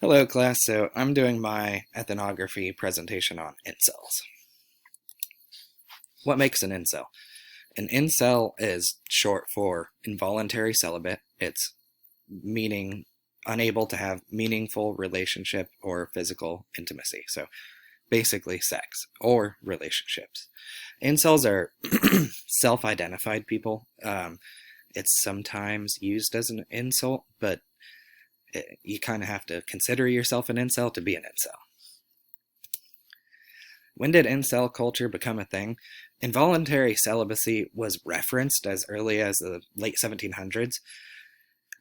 Hello, class. So I'm doing my ethnography presentation on incels. What makes an incel? An incel is short for involuntary celibate. It's meaning unable to have meaningful relationship or physical intimacy. So basically sex or relationships. Incels are self-identified people. It's sometimes used as an insult, but you kind of have to consider yourself an incel to be an incel. When did incel culture become a thing? Involuntary celibacy was referenced as early as the late 1700s,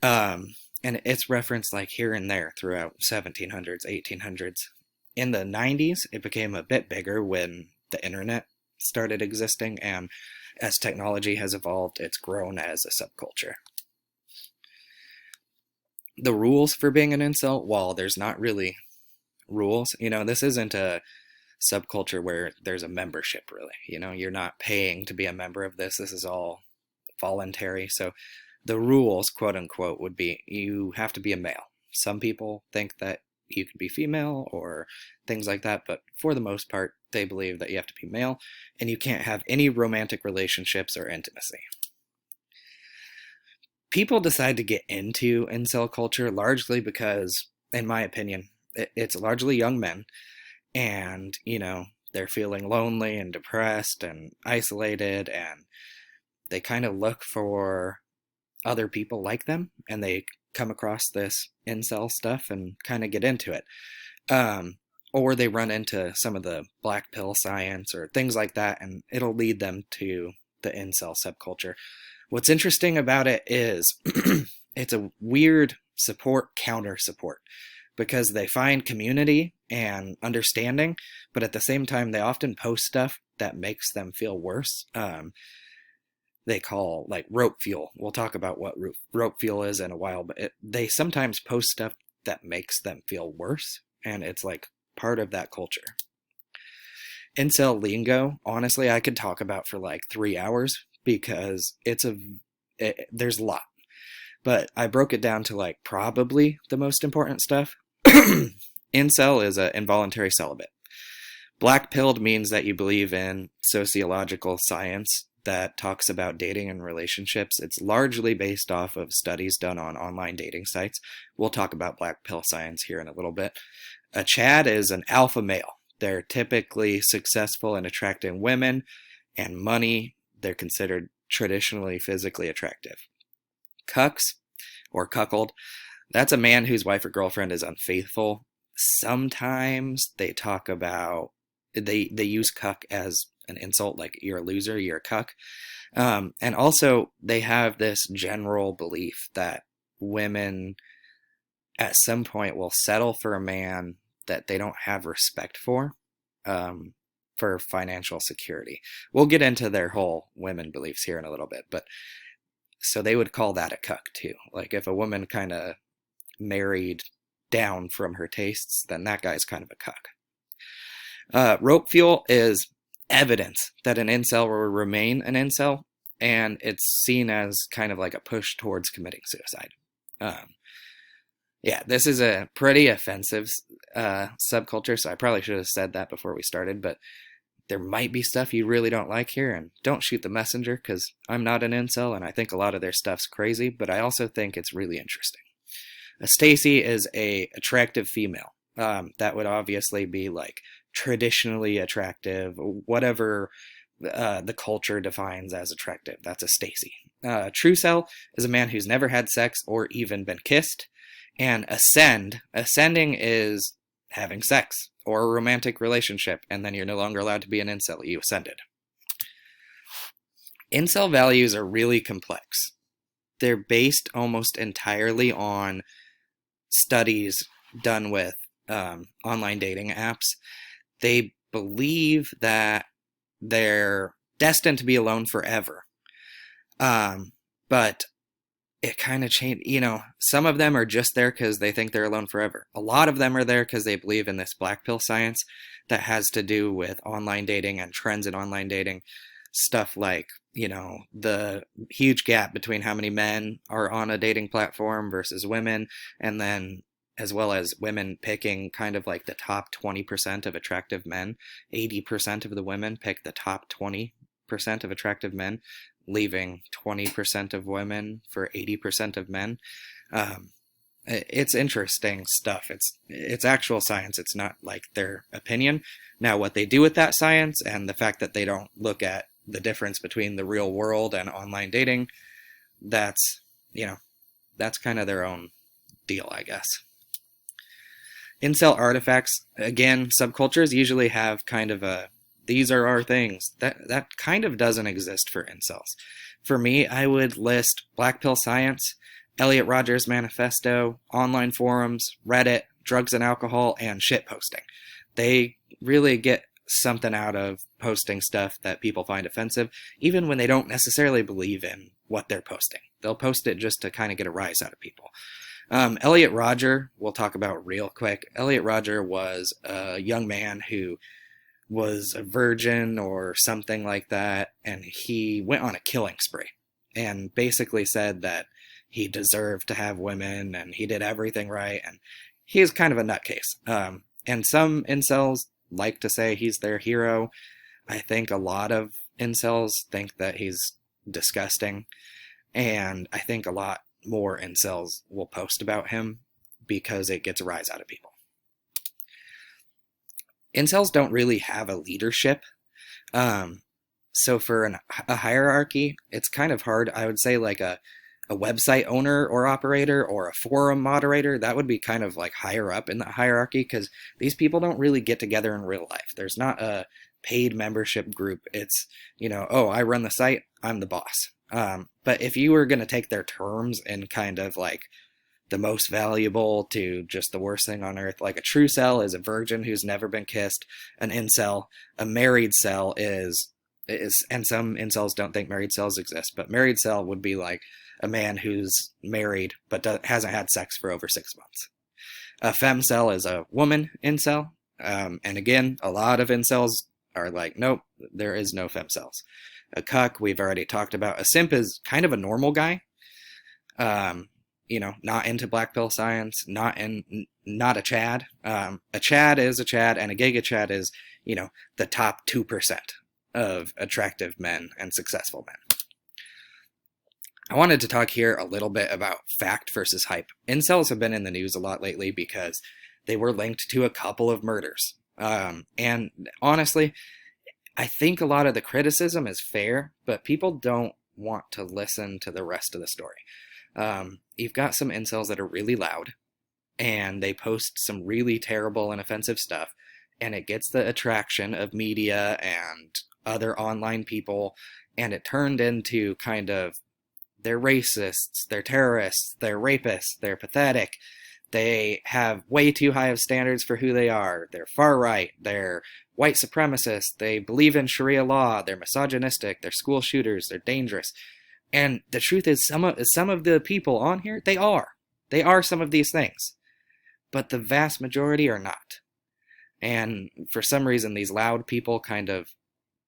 and it's referenced like here and there throughout 1700s, 1800s. In the 90s, it became a bit bigger when the internet started existing, and as technology has evolved, it's grown as a subculture. The rules for being an incel, while there's not really rules, this isn't a subculture where there's a membership, really. You're not paying to be a member of this. This is all voluntary. So the rules, quote unquote, would be you have to be a male. Some people think that you could be female or things like that, but for the most part, they believe that you have to be male and you can't have any romantic relationships or intimacy. People decide to get into incel culture largely because, in my opinion, it's largely young men, and they're feeling lonely and depressed and isolated, and they kind of look for other people like them, and they come across this incel stuff and kind of get into it, or they run into some of the black pill science or things like that, and it'll lead them to the incel subculture. What's interesting about it is it's a weird support counter support, because they find community and understanding, but at the same time, they often post stuff that makes them feel worse. They call like rope fuel. We'll talk about what rope fuel is in a while, but they sometimes post stuff that makes them feel worse, and it's like part of that culture. Incel lingo, honestly, I could talk about for like 3 hours because there's a lot, but I broke it down to like probably the most important stuff. Incel is an involuntary celibate. Black-pilled means that you believe in sociological science that talks about dating and relationships. It's largely based off of studies done on online dating sites. We'll talk about black pill science here in a little bit. A Chad is an alpha male. They're typically successful in attracting women and money. They're considered traditionally physically attractive. Cucks, or cuckold, that's a man whose wife or girlfriend is unfaithful. Sometimes they talk about, they use cuck as an insult, like you're a loser, you're a cuck. And also they have this general belief that women at some point will settle for a man that they don't have respect for financial security. We'll get into their whole women beliefs here in a little bit, but so they would call that a cuck too. Like if a woman kind of married down from her tastes, then that guy's kind of a cuck. Rope fuel is evidence that an incel will remain an incel, and it's seen as kind of like a push towards committing suicide. Yeah, this is a pretty offensive subculture, so I probably should have said that before we started, but there might be stuff you really don't like here, and don't shoot the messenger, because I'm not an incel, and I think a lot of their stuff's crazy, but I also think it's really interesting. A Stacy is a attractive female. That would obviously be like traditionally attractive, whatever the culture defines as attractive. That's a Stacy. Truecell is a man who's never had sex or even been kissed. And ascending is having sex or a romantic relationship, and then you're no longer allowed to be an incel. You ascended. Incel values are really complex. They're based almost entirely on studies done with online dating apps. They believe that they're destined to be alone forever. But it kind of changed. Some of them are just there because they think they're alone forever. A lot of them are there because they believe in this black pill science that has to do with online dating and trends in online dating. Stuff like, the huge gap between how many men are on a dating platform versus women, and then as well as women picking kind of like the top 20% of attractive men. 80% of the women pick the top 20% of attractive men, leaving 20% of women for 80% of men. Um, it's interesting stuff. It's actual science. It's not like their opinion. Now, what they do with that science and the fact that they don't look at the difference between the real world and online dating, that's, you know, that's kind of their own deal, I guess. Incel artifacts, again, subcultures usually have kind of a these are our things. That kind of doesn't exist for incels. For me, I would list Black Pill Science, Elliot Rodgers Manifesto, online forums, Reddit, drugs and alcohol, and shit posting. They really get something out of posting stuff that people find offensive, even when they don't necessarily believe in what they're posting. They'll post it just to kind of get a rise out of people. Elliot Rodger, we'll talk about real quick. Elliot Rodger was a young man who was a virgin or something like that, and he went on a killing spree and basically said that he deserved to have women and he did everything right, and he's kind of a nutcase. And some incels like to say he's their hero. I think a lot of incels think that he's disgusting, and I think a lot more incels will post about him because it gets a rise out of people. Incels don't really have a leadership. So for a hierarchy, it's kind of hard. I would say like a website owner or operator or a forum moderator, that would be kind of like higher up in the hierarchy, because these people don't really get together in real life. There's not a paid membership group. It's, oh, I run the site, I'm the boss. But if you were going to take their terms and kind of like the most valuable to just the worst thing on earth, like a true cell is a virgin who's never been kissed. An incel, a married cell is, and some incels don't think married cells exist, but married cell would be like a man who's married but hasn't had sex for over 6 months. A femme cell is a woman incel. And again, a lot of incels are like, nope, there is no femme cells. A cuck, we've already talked about. A simp is kind of a normal guy. Not into black pill science, not a Chad. A Chad is a Chad, and a Giga Chad is, the top 2% of attractive men and successful men. I wanted to talk here a little bit about fact versus hype. Incels have been in the news a lot lately because they were linked to a couple of murders. And honestly, I think a lot of the criticism is fair, but people don't want to listen to the rest of the story. You've got some incels that are really loud, and they post some really terrible and offensive stuff, and it gets the attraction of media and other online people, and it turned into kind of, they're racists, they're terrorists, they're rapists, they're pathetic, they have way too high of standards for who they are, they're far right, they're white supremacists, they believe in Sharia law, they're misogynistic, they're school shooters, they're dangerous. And the truth is, some of the people on here, they are some of these things, but the vast majority are not. And for some reason, these loud people kind of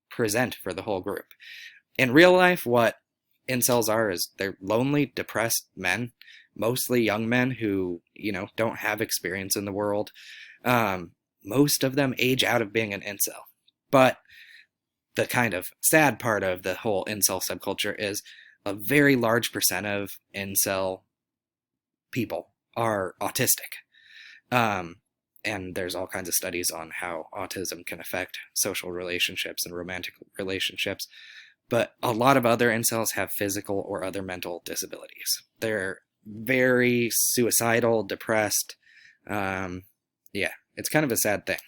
present for the whole group. In real life, what incels are is they're lonely, depressed men, mostly young men who, don't have experience in the world. Most of them age out of being an incel. But the kind of sad part of the whole incel subculture is a very large percent of incel people are autistic. And there's all kinds of studies on how autism can affect social relationships and romantic relationships. But a lot of other incels have physical or other mental disabilities. They're very suicidal, depressed. It's kind of a sad thing.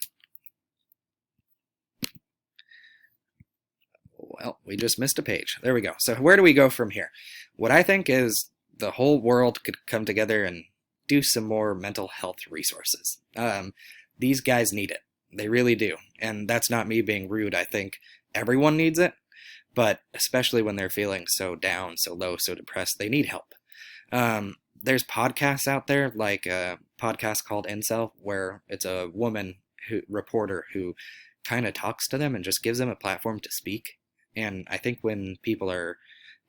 Well, we just missed a page. There we go. So where do we go from here? What I think is the whole world could come together and do some more mental health resources. These guys need it. They really do. And that's not me being rude. I think everyone needs it. But especially when they're feeling so down, so low, so depressed, they need help. There's podcasts out there, like a podcast called Incel, where it's a woman reporter who kind of talks to them and just gives them a platform to speak. And I think when people are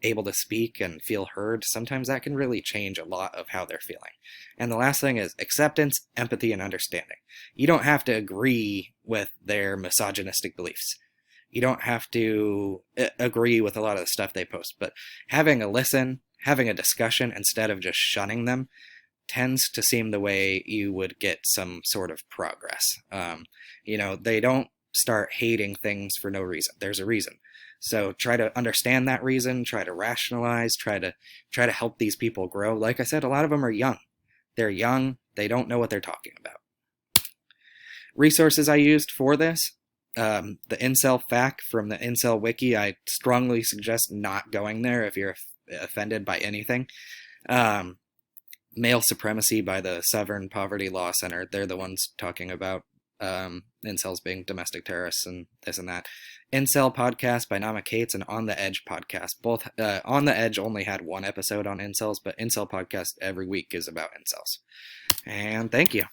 able to speak and feel heard, sometimes that can really change a lot of how they're feeling. And the last thing is acceptance, empathy, and understanding. You don't have to agree with their misogynistic beliefs. You don't have to agree with a lot of the stuff they post, but having a listen, having a discussion instead of just shunning them tends to seem the way you would get some sort of progress. They don't start hating things for no reason. There's a reason. So try to understand that reason, try to rationalize, try to help these people grow. Like I said, a lot of them are young. They're young, they don't know what they're talking about. Resources I used for this, the Incel FAQ from the Incel Wiki. I strongly suggest not going there if you're offended by anything. Male Supremacy by the Sovereign Poverty Law Center. They're the ones talking about incels being domestic terrorists and this and that. Incel Podcast by Nama Cates and On the Edge Podcast. Both On the Edge only had one episode on incels, but Incel Podcast every week is about incels. And thank you.